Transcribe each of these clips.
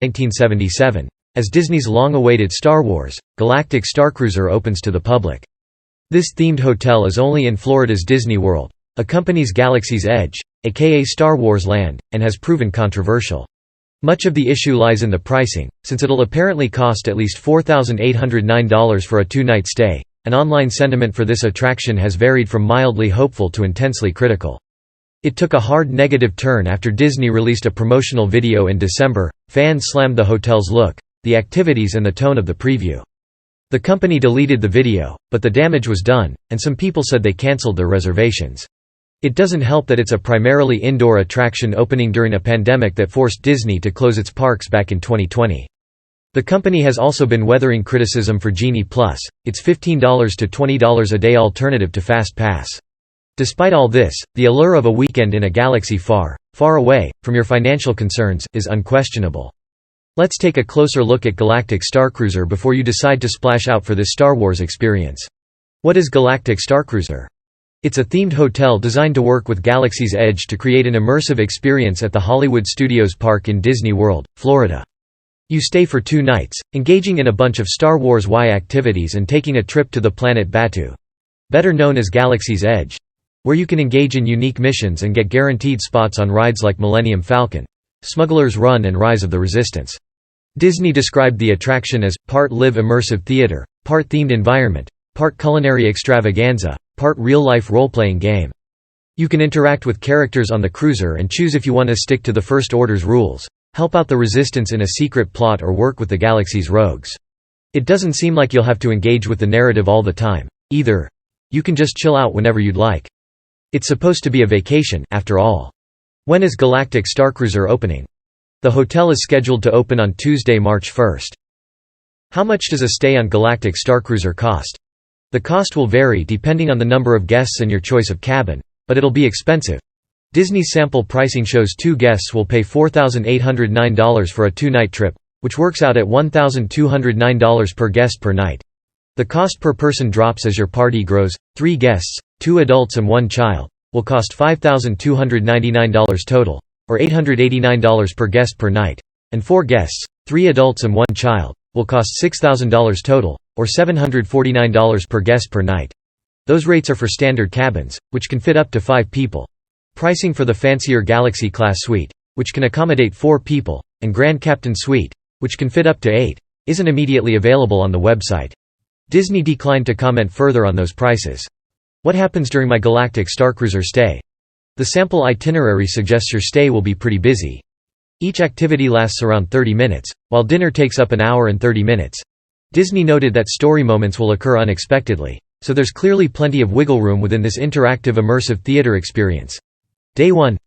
1977. As Disney's long-awaited Star Wars, Galactic Starcruiser opens to the public. This themed hotel is only in Florida's Disney World, accompanies Galaxy's Edge, aka Star Wars Land, and has proven controversial. Much of the issue lies in the pricing, since it'll apparently cost at least $4,809 for a two-night stay. An online sentiment for this attraction has varied from mildly hopeful to intensely critical. It took a hard negative turn after Disney released a promotional video in December. Fans slammed the hotel's look, the activities and the tone of the preview. The company deleted the video, but the damage was done, and some people said they cancelled their reservations. It doesn't help that it's a primarily indoor attraction opening during a pandemic that forced Disney to close its parks back in 2020. The company has also been weathering criticism for Genie Plus, its $15 to $20 a day alternative to Fast Pass. Despite all this, the allure of a weekend in a galaxy far, far away, from your financial concerns, is unquestionable. Let's take a closer look at Galactic Starcruiser before you decide to splash out for this Star Wars experience. What is Galactic Starcruiser? It's a themed hotel designed to work with Galaxy's Edge to create an immersive experience at the Hollywood Studios Park in Disney World, Florida. You stay for 2 nights, engaging in a bunch of Star Wars Y activities and taking a trip to the planet Batuu, better known as Galaxy's Edge, where you can engage in unique missions and get guaranteed spots on rides like Millennium Falcon, Smuggler's Run and Rise of the Resistance. Disney described the attraction as part live immersive theater, part themed environment, part culinary extravaganza, part real-life role-playing game. You can interact with characters on the cruiser and choose if you want to stick to the First Order's rules, help out the Resistance in a secret plot, or work with the galaxy's rogues. It doesn't seem like you'll have to engage with the narrative all the time, either. You can just chill out whenever you'd like. It's supposed to be a vacation, after all. When is Galactic Starcruiser opening? The hotel is scheduled to open on Tuesday, March 1st. How much does a stay on Galactic Starcruiser cost? The cost will vary depending on the number of guests and your choice of cabin, but it'll be expensive. Disney's sample pricing shows 2 guests will pay $4,809 for a 2-night trip, which works out at $1,209 per guest per night. The cost per person drops as your party grows. 3 guests, 2 adults and 1 child, will cost $5,299 total, or $889 per guest per night, and 4 guests, 3 adults and 1 child, will cost $6,000 total, or $749 per guest per night. Those rates are for standard cabins, which can fit up to 5 people. Pricing for the fancier Galaxy Class Suite, which can accommodate 4 people, and Grand Captain Suite, which can fit up to 8, isn't immediately available on the website. Disney declined to comment further on those prices. What happens during my Galactic Starcruiser stay? The sample itinerary suggests your stay will be pretty busy. Each activity lasts around 30 minutes, while dinner takes up an hour and 30 minutes. Disney noted that story moments will occur unexpectedly, so there's clearly plenty of wiggle room within this interactive immersive theater experience. Day 1.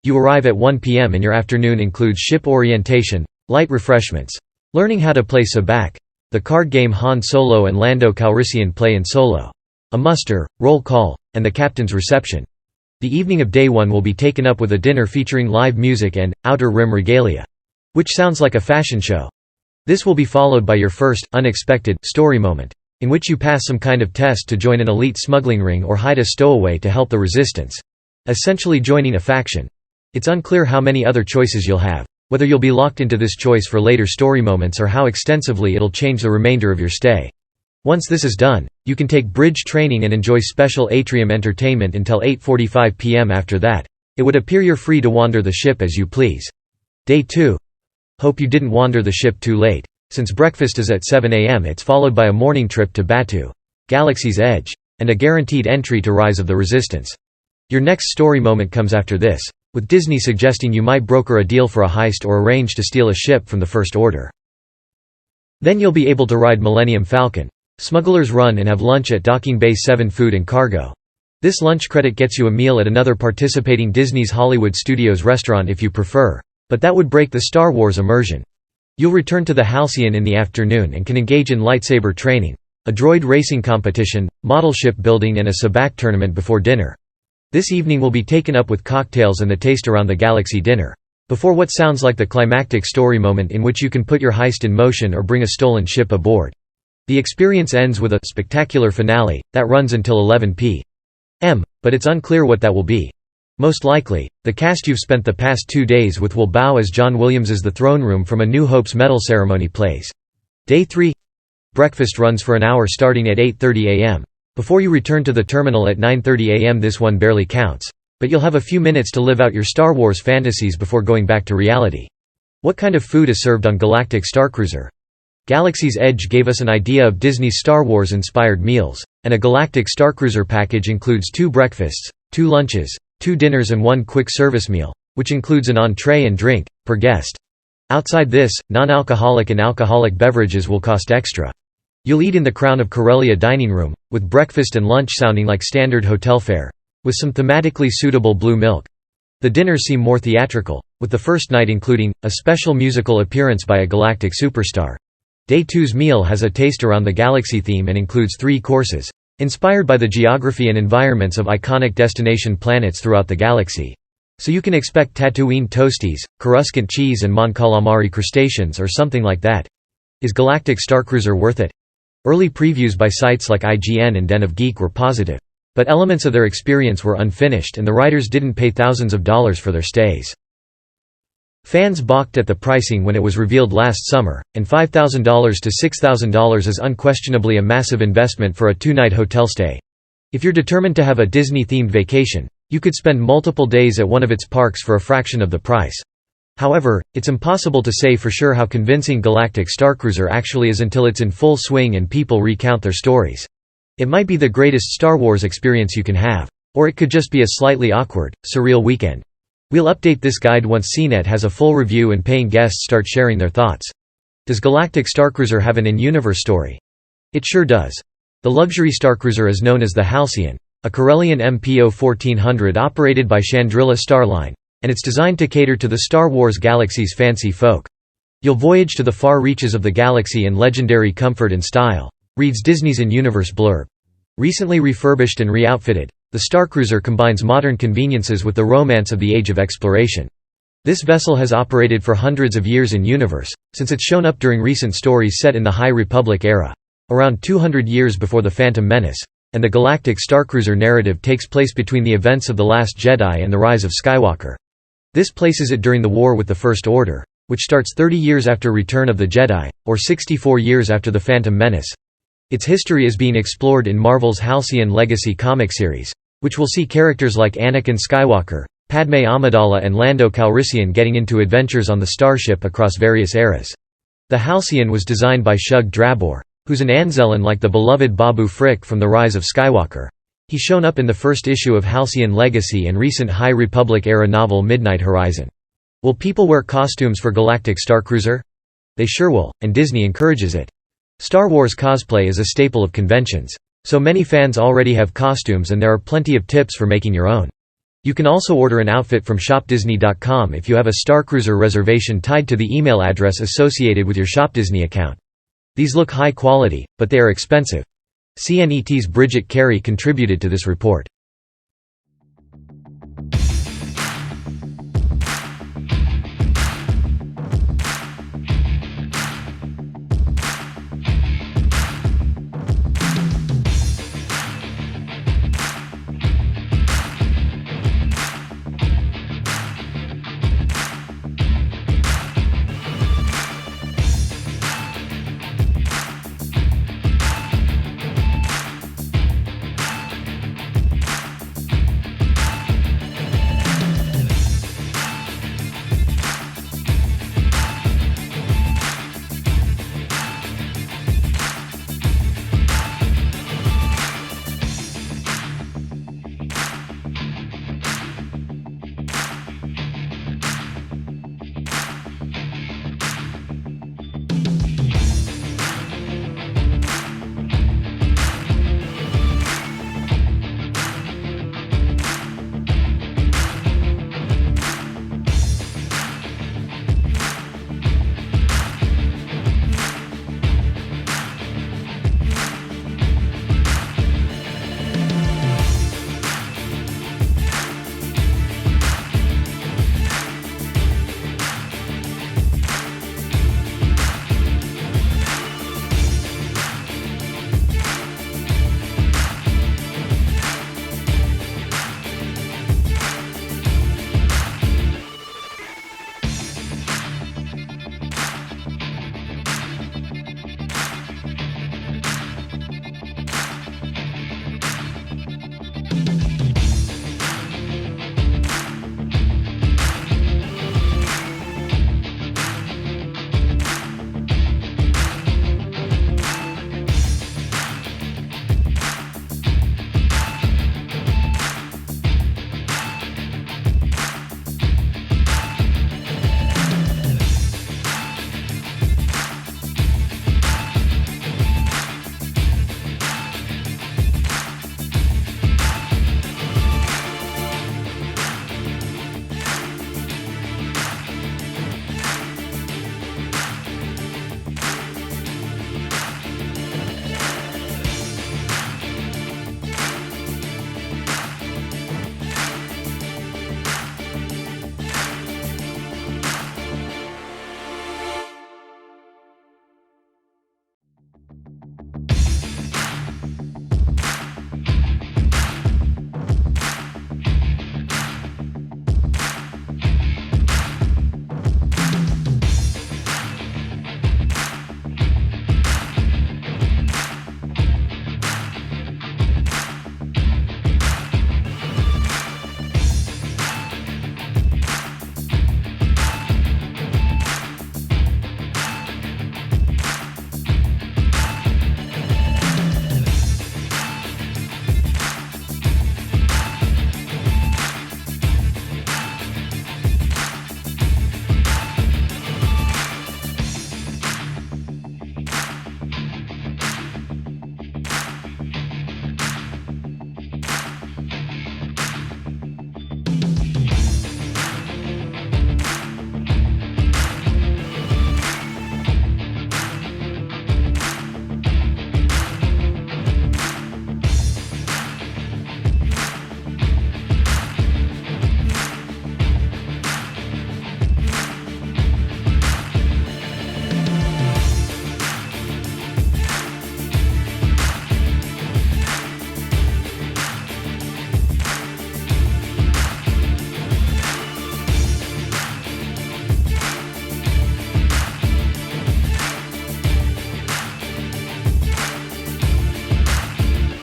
You arrive at 1 p.m. and your afternoon includes ship orientation, light refreshments, learning how to play Sabacc, the card game Han Solo and Lando Calrissian play in Solo, a muster, roll call, and the captain's reception. The evening of Day 1 will be taken up with a dinner featuring live music and Outer Rim regalia, which sounds like a fashion show. This will be followed by your first, unexpected, story moment, in which you pass some kind of test to join an elite smuggling ring or hide a stowaway to help the Resistance, essentially joining a faction. It's unclear how many other choices you'll have, whether you'll be locked into this choice for later story moments or how extensively it'll change the remainder of your stay. Once this is done, you can take bridge training and enjoy special atrium entertainment until 8:45 p.m. After that, it would appear you're free to wander the ship as you please. Day 2. Hope you didn't wander the ship too late. Since breakfast is at 7 a.m., it's followed by a morning trip to Batuu, Galaxy's Edge, and a guaranteed entry to Rise of the Resistance. Your next story moment comes after this, with Disney suggesting you might broker a deal for a heist or arrange to steal a ship from the First Order. Then you'll be able to ride Millennium Falcon, Smuggler's Run, and have lunch at Docking Bay 7 Food and Cargo. This lunch credit gets you a meal at another participating Disney's Hollywood Studios restaurant if you prefer, but that would break the Star Wars immersion. You'll return to the Halcyon in the afternoon and can engage in lightsaber training, a droid racing competition, model ship building, and a Sabacc tournament before dinner. This evening will be taken up with cocktails and the taste around the Galaxy dinner, before what sounds like the climactic story moment in which you can put your heist in motion or bring a stolen ship aboard. The experience ends with a spectacular finale that runs until 11 p.m., but it's unclear what that will be. Most likely, the cast you've spent the past 2 days with will bow as John Williams's The Throne Room from A New Hope's medal ceremony plays. Day 3. Breakfast runs for an hour starting at 8:30 am. Before you return to the terminal at 9:30 am. This one barely counts. But you'll have a few minutes to live out your Star Wars fantasies before going back to reality. What kind of food is served on Galactic Starcruiser? Galaxy's Edge gave us an idea of Disney's Star Wars-inspired meals, and a Galactic Starcruiser package includes 2 breakfasts, 2 lunches, 2 dinners and 1 quick service meal, which includes an entree and drink, per guest. Outside this, non-alcoholic and alcoholic beverages will cost extra. You'll eat in the Crown of Corellia dining room, with breakfast and lunch sounding like standard hotel fare, with some thematically suitable blue milk. The dinners seem more theatrical, with the first night including a special musical appearance by a galactic superstar. Day 2's meal has a taste around the galaxy theme and includes 3 courses, inspired by the geography and environments of iconic destination planets throughout the galaxy. So you can expect Tatooine toasties, Coruscant cheese and Mon Calamari crustaceans or something like that. Is Galactic Starcruiser worth it? Early previews by sites like IGN and Den of Geek were positive. But elements of their experience were unfinished and the writers didn't pay thousands of dollars for their stays. Fans balked at the pricing when it was revealed last summer, and $5,000 to $6,000 is unquestionably a massive investment for a 2-night hotel stay. If you're determined to have a Disney-themed vacation, you could spend multiple days at one of its parks for a fraction of the price. However, it's impossible to say for sure how convincing Galactic Starcruiser actually is until it's in full swing and people recount their stories. It might be the greatest Star Wars experience you can have. Or it could just be a slightly awkward, surreal weekend. We'll update this guide once CNET has a full review and paying guests start sharing their thoughts. Does Galactic Starcruiser have an in-universe story? It sure does. The luxury Starcruiser is known as the Halcyon, a Corellian MPO 1400 operated by Chandrila Starline, and it's designed to cater to the Star Wars galaxy's fancy folk. You'll voyage to the far reaches of the galaxy in legendary comfort and style, reads Disney's in-universe blurb. Recently refurbished and re-outfitted, the Starcruiser combines modern conveniences with the romance of the age of exploration. This vessel has operated for hundreds of years in universe, since it's shown up during recent stories set in the High Republic era, around 200 years before The Phantom Menace, and the Galactic Starcruiser narrative takes place between the events of The Last Jedi and the rise of Skywalker. This places it during the War with the First Order, which starts 30 years after Return of the Jedi, or 64 years after The Phantom Menace. Its history is being explored in Marvel's Halcyon Legacy comic series, which will see characters like Anakin Skywalker, Padme Amidala and Lando Calrissian getting into adventures on the starship across various eras. The Halcyon was designed by Shug Drabor, who's an Anzellan like the beloved Babu Frick from The Rise of Skywalker. He's shown up in the first issue of Halcyon Legacy and recent High Republic-era novel Midnight Horizon. Will people wear costumes for Galactic Starcruiser? They sure will, and Disney encourages it. Star Wars cosplay is a staple of conventions. So many fans already have costumes and there are plenty of tips for making your own. You can also order an outfit from shopdisney.com if you have a Starcruiser reservation tied to the email address associated with your ShopDisney account. These look high quality, but they are expensive. CNET's Bridget Carey contributed to this report.